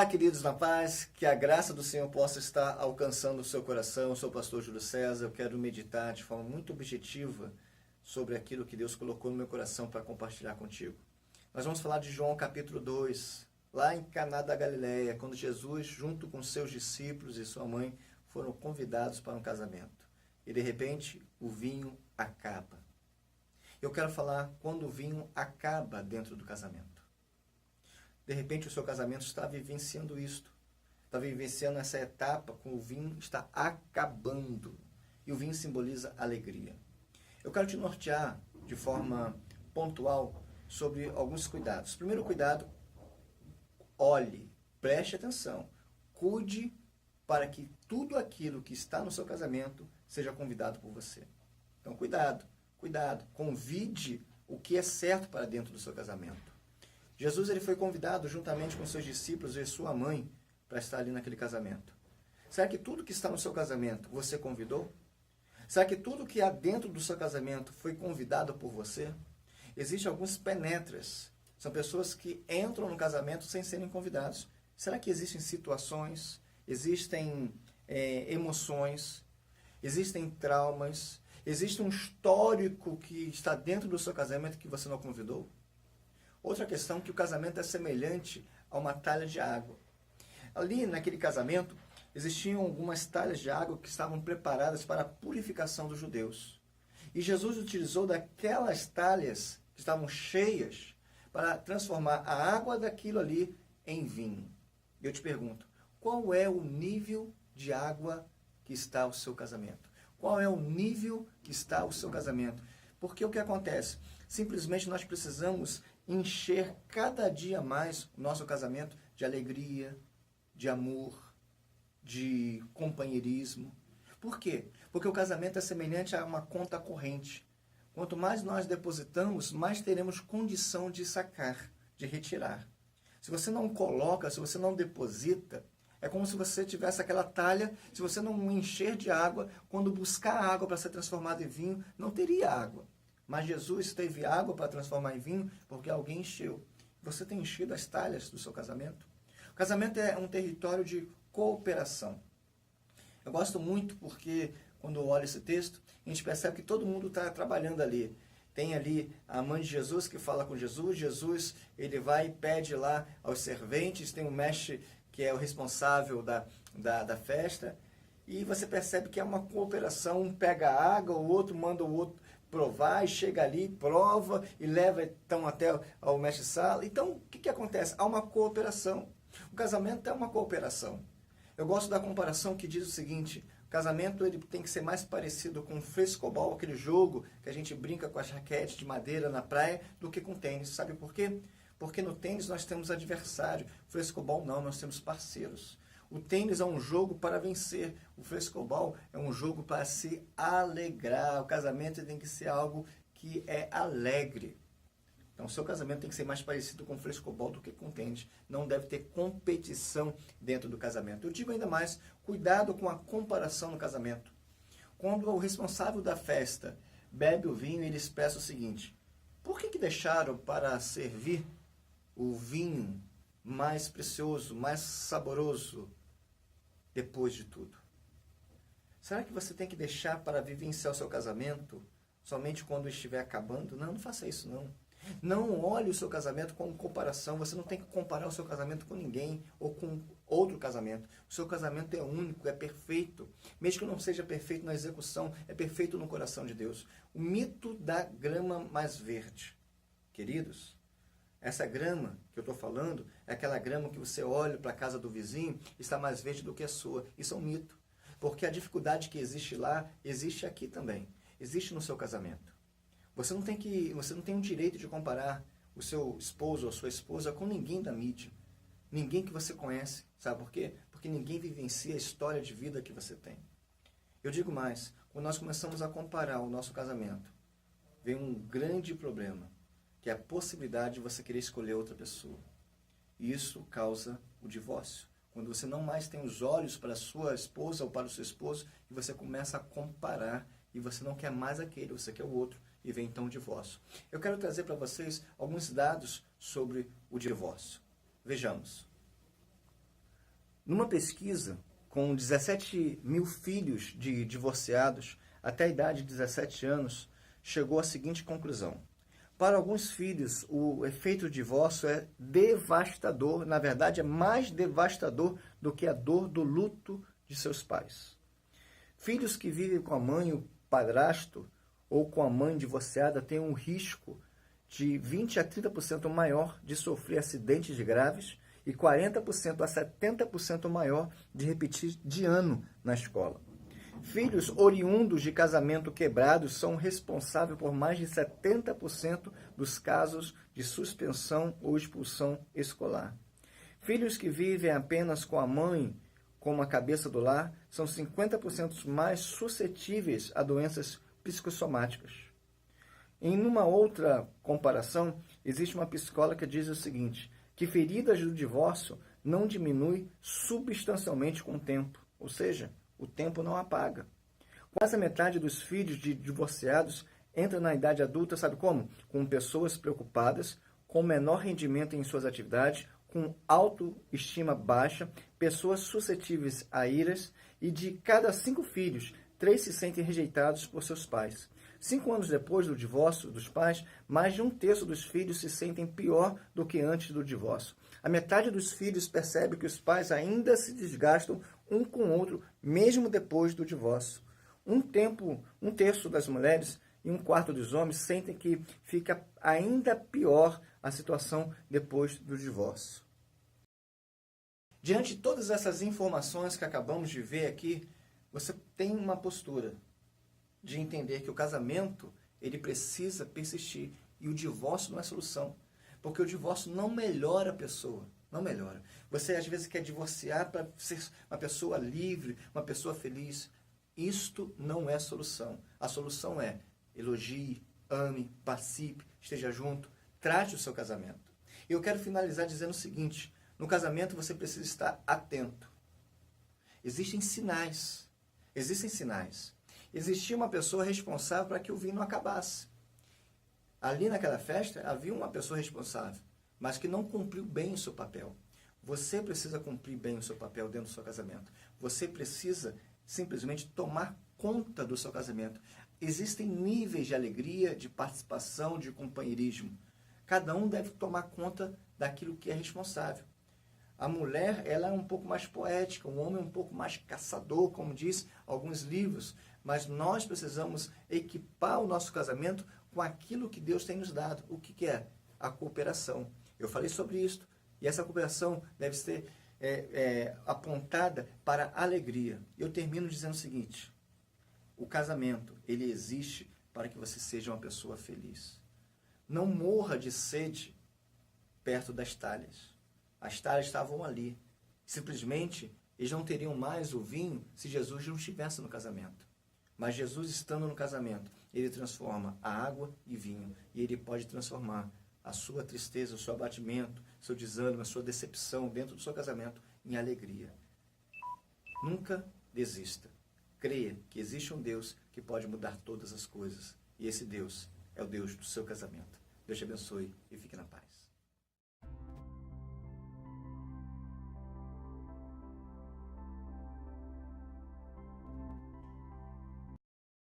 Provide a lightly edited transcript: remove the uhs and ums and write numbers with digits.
Olá, queridos na paz, que a graça do Senhor possa estar alcançando o seu coração. Eu sou o pastor Júlio César, eu quero meditar de forma muito objetiva sobre aquilo que Deus colocou no meu coração para compartilhar contigo. Nós vamos falar de João capítulo 2, lá em Caná da Galileia, quando Jesus, junto com seus discípulos e sua mãe, foram convidados para um casamento. E de repente, o vinho acaba. Eu quero falar quando o vinho acaba dentro do casamento. De repente, o seu casamento está vivenciando isto. Está vivenciando essa etapa com o vinho está acabando. E o vinho simboliza alegria. Eu quero te nortear de forma pontual sobre alguns cuidados. Primeiro cuidado, olhe, preste atenção, cuide para que tudo aquilo que está no seu casamento seja convidado por você. Então, cuidado, convide o que é certo para dentro do seu casamento. Jesus ele foi convidado juntamente com seus discípulos e sua mãe para estar ali naquele casamento. Será que tudo que está no seu casamento você convidou? Será que tudo que há dentro do seu casamento foi convidado por você? Existem alguns penetras. São pessoas que entram no casamento sem serem convidados. Será que existem situações, existem emoções, existem traumas, existe um histórico que está dentro do seu casamento que você não convidou? Outra questão é que o casamento é semelhante a uma talha de água. Ali naquele casamento existiam algumas talhas de água que estavam preparadas para a purificação dos judeus. E Jesus utilizou daquelas talhas que estavam cheias para transformar a água daquilo ali em vinho. E eu te pergunto, qual é o nível de água que está o seu casamento? Qual é o nível que está o seu casamento? Porque o que acontece? Simplesmente nós precisamos encher cada dia mais o nosso casamento de alegria, de amor, de companheirismo. Por quê? Porque o casamento é semelhante a uma conta corrente. Quanto mais nós depositamos, mais teremos condição de sacar, de retirar. Se você não coloca, se você não deposita, é como se você tivesse aquela talha, se você não encher de água, quando buscar água para ser transformada em vinho, não teria água. Mas Jesus teve água para transformar em vinho porque alguém encheu. Você tem enchido as talhas do seu casamento? O casamento é um território de cooperação. Eu gosto muito porque quando eu olho esse texto, a gente percebe que todo mundo está trabalhando ali. Tem ali a mãe de Jesus que fala com Jesus. Jesus ele vai e pede lá aos serventes. Tem o mestre que é o responsável da festa. E você percebe que é uma cooperação. Um pega a água, o outro manda o outro provar, e chega ali, prova e leva então até ao mestre-sala. Então, o que acontece? Há uma cooperação. O casamento é uma cooperação. Eu gosto da comparação que diz o seguinte: o casamento ele tem que ser mais parecido com frescobol, aquele jogo que a gente brinca com as raquetes de madeira na praia, do que com tênis. Sabe por quê? Porque no tênis nós temos adversário. Frescobol não, nós temos parceiros. O tênis é um jogo para vencer. O frescobol é um jogo para se alegrar. O casamento tem que ser algo que é alegre. Então, o seu casamento tem que ser mais parecido com o frescobol do que com o tênis. Não deve ter competição dentro do casamento. Eu digo ainda mais, cuidado com a comparação no casamento. Quando o responsável da festa bebe o vinho, ele expressa o seguinte: por que deixaram para servir o vinho mais precioso, mais saboroso depois de tudo? Será que você tem que deixar para vivenciar o seu casamento somente quando estiver acabando? Não, não faça isso não. Não olhe o seu casamento como comparação. Você não tem que comparar o seu casamento com ninguém ou com outro casamento. O seu casamento é único, é perfeito. Mesmo que não seja perfeito na execução, é perfeito no coração de Deus. O mito da grama mais verde. Queridos, essa grama que eu estou falando é aquela grama que você olha para a casa do vizinho e está mais verde do que a sua. Isso é um mito. Porque a dificuldade que existe lá, existe aqui também. Existe no seu casamento. Você não tem o direito de comparar o seu esposo ou sua esposa com ninguém da mídia. Ninguém que você conhece. Sabe por quê? Porque ninguém vivencia a história de vida que você tem. Eu digo mais, quando nós começamos a comparar o nosso casamento, vem um grande problema, que é a possibilidade de você querer escolher outra pessoa. E isso causa o divórcio. Quando você não mais tem os olhos para a sua esposa ou para o seu esposo, e você começa a comparar, e você não quer mais aquele, você quer o outro, e vem então o divórcio. Eu quero trazer para vocês alguns dados sobre o divórcio. Vejamos. Numa pesquisa com 17 mil filhos de divorciados até a idade de 17 anos, chegou à seguinte conclusão. Para alguns filhos, o efeito do divórcio é devastador, na verdade é mais devastador do que a dor do luto de seus pais. Filhos que vivem com a mãe, o padrasto, ou com a mãe divorciada têm um risco de 20 a 30% maior de sofrer acidentes graves e 40% a 70% maior de repetir de ano na escola. Filhos oriundos de casamento quebrado são responsáveis por mais de 70% dos casos de suspensão ou expulsão escolar. Filhos que vivem apenas com a mãe como a cabeça do lar são 50% mais suscetíveis a doenças psicossomáticas. Em uma outra comparação, existe uma psicóloga que diz o seguinte, que feridas do divórcio não diminuem substancialmente com o tempo, ou seja, o tempo não apaga. Quase a metade dos filhos de divorciados entra na idade adulta, sabe como? Com pessoas preocupadas, com menor rendimento em suas atividades, com autoestima baixa, pessoas suscetíveis a iras, e de cada 5 filhos, 3 se sentem rejeitados por seus pais. 5 anos depois do divórcio dos pais, mais de 1/3 dos filhos se sentem pior do que antes do divórcio. A metade dos filhos percebe que os pais ainda se desgastam um com o outro, mesmo depois do divórcio. 1/3 das mulheres e 1/4 dos homens sentem que fica ainda pior a situação depois do divórcio. Diante de todas essas informações que acabamos de ver aqui, você tem uma postura de entender que o casamento ele precisa persistir e o divórcio não é solução, porque o divórcio não melhora a pessoa, não melhora. Você às vezes quer divorciar para ser uma pessoa livre, uma pessoa feliz. Isto não é solução. A solução é elogie, ame, participe, esteja junto, trate o seu casamento. Eu quero finalizar dizendo o seguinte, no casamento você precisa estar atento. Existem sinais. Existia uma pessoa responsável para que o vinho não acabasse. Ali naquela festa havia uma pessoa responsável, mas que não cumpriu bem o seu papel. Você precisa cumprir bem o seu papel dentro do seu casamento. Você precisa simplesmente tomar conta do seu casamento. Existem níveis de alegria, de participação, de companheirismo. Cada um deve tomar conta daquilo que é responsável. A mulher, ela é um pouco mais poética, o homem é um pouco mais caçador, como diz alguns livros, mas nós precisamos equipar o nosso casamento com aquilo que Deus tem nos dado. O que é? A cooperação. Eu falei sobre isso, e essa cooperação deve ser apontada para a alegria. Eu termino dizendo o seguinte, o casamento, ele existe para que você seja uma pessoa feliz. Não morra de sede perto das talhas. As talhas estavam ali. Simplesmente, eles não teriam mais o vinho se Jesus não estivesse no casamento. Mas Jesus, estando no casamento, ele transforma a água em vinho. E ele pode transformar a sua tristeza, o seu abatimento, seu desânimo, a sua decepção dentro do seu casamento em alegria. Nunca desista. Creia que existe um Deus que pode mudar todas as coisas. E esse Deus é o Deus do seu casamento. Deus te abençoe e fique na paz.